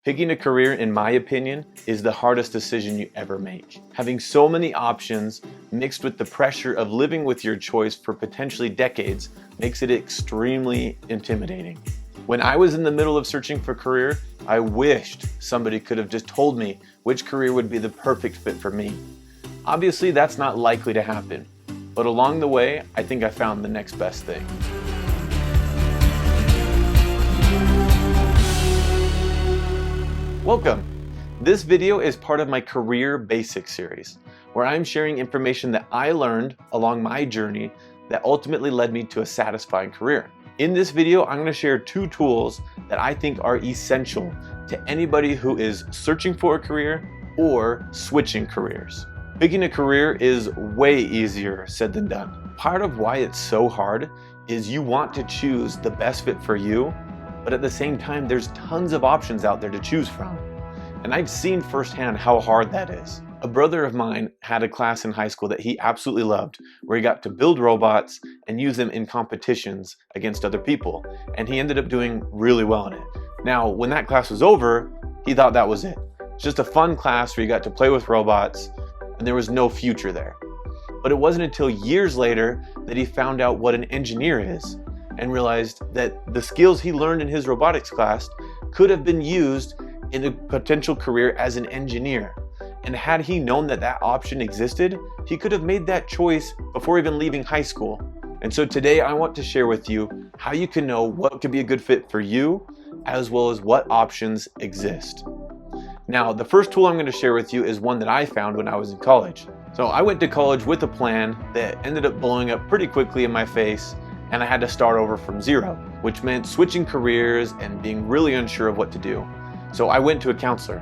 Picking a career, in my opinion, is the hardest decision you ever make. Having so many options mixed with the pressure of living with your choice for potentially decades makes it extremely intimidating. When I was in the middle of searching for a career, I wished somebody could have just told me which career would be the perfect fit for me. Obviously, that's not likely to happen, but along the way, I think I found the next best thing. Welcome! This video is part of my Career Basics series, where I'm sharing information that I learned along my journey that ultimately led me to a satisfying career. In this video, I'm going to share 2 tools that I think are essential to anybody who is searching for a career or switching careers. Picking a career is way easier said than done. Part of why it's so hard is you want to choose the best fit for you, but at the same time, there's tons of options out there to choose from. And I've seen firsthand how hard that is. A brother of mine had a class in high school that he absolutely loved, where he got to build robots and use them in competitions against other people. And he ended up doing really well in it. Now, when that class was over, he thought that was it. It's just a fun class where you got to play with robots, and there was no future there. But it wasn't until years later that he found out what an engineer is, and realized that the skills he learned in his robotics class could have been used in a potential career as an engineer. And had he known that that option existed, he could have made that choice before even leaving high school. And so today I want to share with you how you can know what could be a good fit for you, as well as what options exist. Now, the first tool I'm going to share with you is one that I found when I was in college. So I went to college with a plan that ended up blowing up pretty quickly in my face, and I had to start over from zero, which meant switching careers and being really unsure of what to do. So I went to a counselor,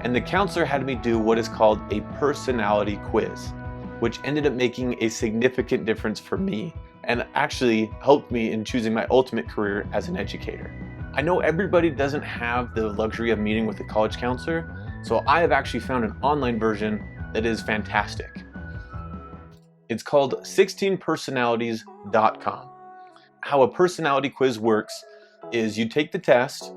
and the counselor had me do what is called a personality quiz, which ended up making a significant difference for me and actually helped me in choosing my ultimate career as an educator. I know everybody doesn't have the luxury of meeting with a college counselor, so I have actually found an online version that is fantastic. It's called 16personalities.com. How a personality quiz works is you take the test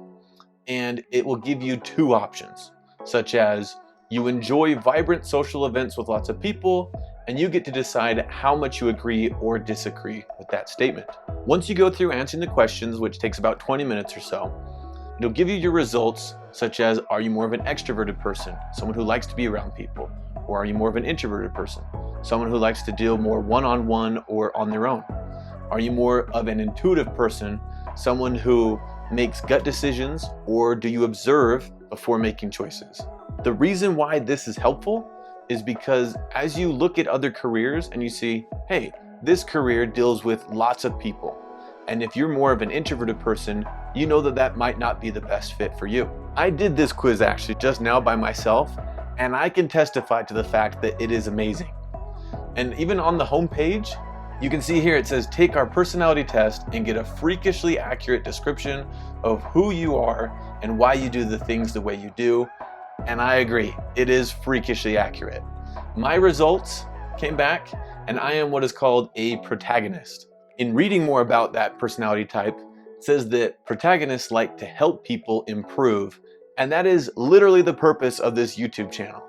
and it will give you 2 options, such as you enjoy vibrant social events with lots of people, and you get to decide how much you agree or disagree with that statement. Once you go through answering the questions, which takes about 20 minutes or so, it'll give you your results, such as are you more of an extroverted person, someone who likes to be around people, or are you more of an introverted person, someone who likes to deal more one-on-one or on their own? Are you more of an intuitive person, someone who makes gut decisions, or do you observe before making choices? The reason why this is helpful is because as you look at other careers and you see, hey, this career deals with lots of people, and if you're more of an introverted person, you know that that might not be the best fit for you. I did this quiz actually just now by myself, and I can testify to the fact that it is amazing. And even on the homepage, you can see here it says, take our personality test and get a freakishly accurate description of who you are and why you do the things the way you do. And I agree, it is freakishly accurate. My results came back, and I am what is called a protagonist. In reading more about that personality type, it says that protagonists like to help people improve, and that is literally the purpose of this YouTube channel.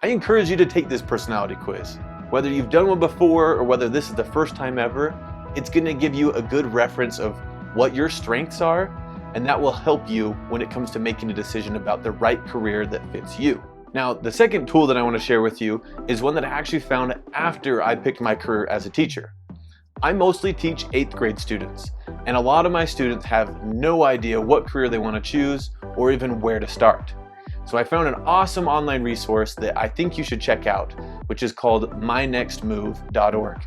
I encourage you to take this personality quiz. Whether you've done one before or whether this is the first time ever, it's going to give you a good reference of what your strengths are, and that will help you when it comes to making a decision about the right career that fits you. Now, the second tool that I want to share with you is one that I actually found after I picked my career as a teacher. I mostly teach 8th grade students, and a lot of my students have no idea what career they want to choose or even where to start. So I found an awesome online resource that I think you should check out, which is called mynextmove.org.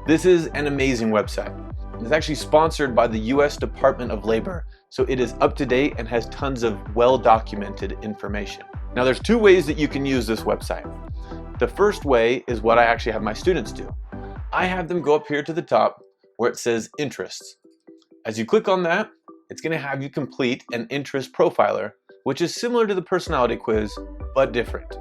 This is an amazing website. It's actually sponsored by the US Department of Labor, so it is up to date and has tons of well-documented information. Now, there's 2 ways that you can use this website. The first way is what I actually have my students do. I have them go up here to the top where it says interests. As you click on that, it's going to have you complete an interest profiler, which is similar to the personality quiz, but different.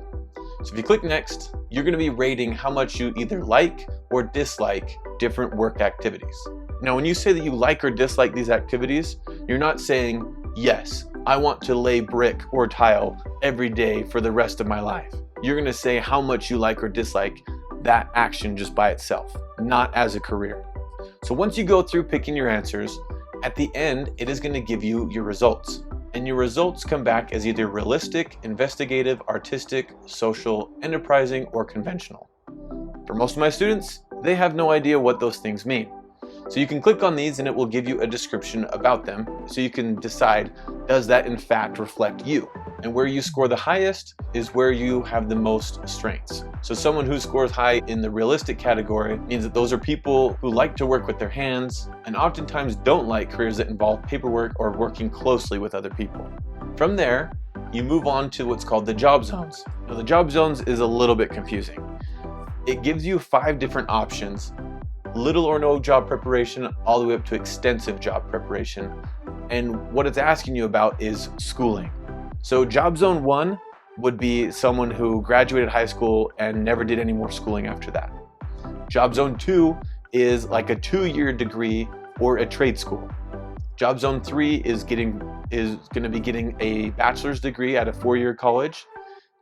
So if you click next, you're going to be rating how much you either like or dislike different work activities. Now, when you say that you like or dislike these activities, you're not saying, yes, I want to lay brick or tile every day for the rest of my life. You're going to say how much you like or dislike that action just by itself, not as a career. So once you go through picking your answers, at the end, it is going to give you your results. And your results come back as either realistic, investigative, artistic, social, enterprising, or conventional. For most of my students, they have no idea what those things mean. So you can click on these and it will give you a description about them so you can decide, does that in fact reflect you? And where you score the highest is where you have the most strengths. So someone who scores high in the realistic category means that those are people who like to work with their hands and oftentimes don't like careers that involve paperwork or working closely with other people. From there, you move on to what's called the job zones. Now, the job zones is a little bit confusing. It gives you 5 different options: little or no job preparation, all the way up to extensive job preparation. And what it's asking you about is schooling. So job zone 1 would be someone who graduated high school and never did any more schooling after that. Job zone 2 is like a 2-year degree or a trade school. Job zone 3 is going to be getting a bachelor's degree at a 4-year college.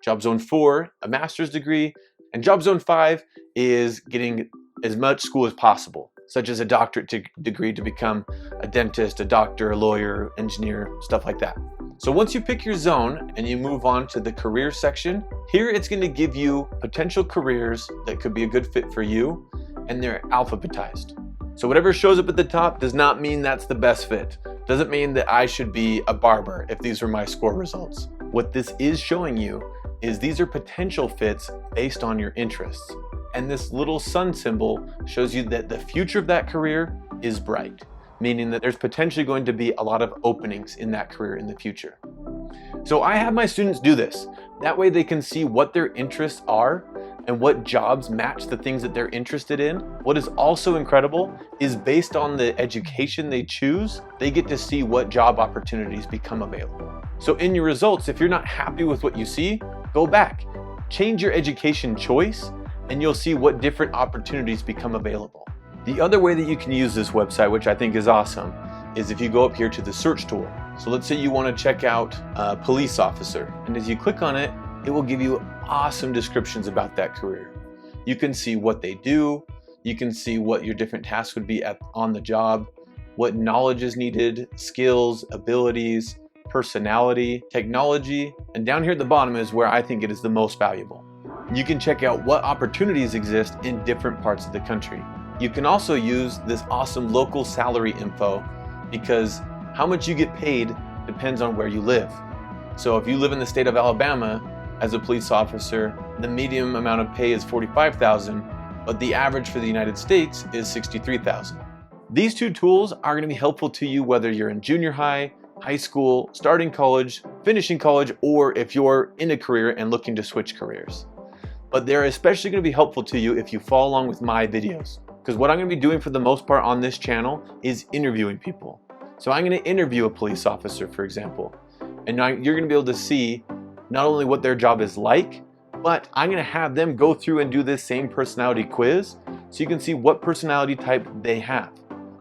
Job zone 4, a master's degree. And job zone 5 is getting as much school as possible, such as a doctorate degree to become a dentist, a doctor, a lawyer, engineer, stuff like that. So once you pick your zone and you move on to the career section, here it's going to give you potential careers that could be a good fit for you, and they're alphabetized. So whatever shows up at the top does not mean that's the best fit. Doesn't mean that I should be a barber if these are my score results. What this is showing you is these are potential fits based on your interests. And this little sun symbol shows you that the future of that career is bright, meaning that there's potentially going to be a lot of openings in that career in the future. So I have my students do this. That way they can see what their interests are and what jobs match the things that they're interested in. What is also incredible is based on the education they choose, they get to see what job opportunities become available. So in your results, if you're not happy with what you see, go back, change your education choice, and you'll see what different opportunities become available. The other way that you can use this website, which I think is awesome, is if you go up here to the search tool. So let's say you want to check out a police officer, and as you click on it, it will give you awesome descriptions about that career. You can see what they do, you can see what your different tasks would be on the job, what knowledge is needed, skills, abilities, personality, technology, and down here at the bottom is where I think it is the most valuable. You can check out what opportunities exist in different parts of the country. You can also use this awesome local salary info because how much you get paid depends on where you live. So if you live in the state of Alabama as a police officer, the median amount of pay is $45,000, but the average for the United States is $63,000. These 2 tools are going to be helpful to you whether you're in junior high, high school, starting college, finishing college, or if you're in a career and looking to switch careers. But they're especially going to be helpful to you if you follow along with my videos. Because what I'm going to be doing for the most part on this channel is interviewing people. So I'm going to interview a police officer, for example. And now you're going to be able to see not only what their job is like, but I'm going to have them go through and do this same personality quiz so you can see what personality type they have.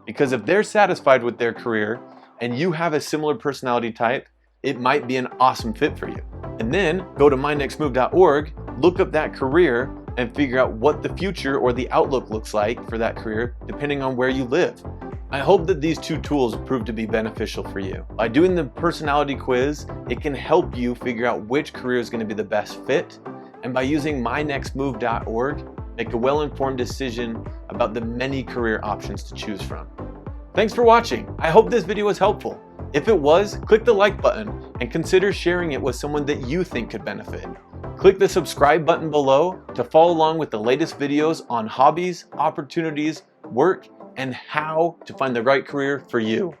Because if they're satisfied with their career and you have a similar personality type, it might be an awesome fit for you. And then go to mynextmove.org, look up that career, and figure out what the future or the outlook looks like for that career depending on where you live. I hope that these 2 tools prove to be beneficial for you. By doing the personality quiz, it can help you figure out which career is going to be the best fit, and by using mynextmove.org, make a well-informed decision about the many career options to choose from. Thanks for watching. I hope this video was helpful. If it was, click the like button and consider sharing it with someone that you think could benefit. Click the subscribe button below to follow along with the latest videos on hobbies, opportunities, work, and how to find the right career for you.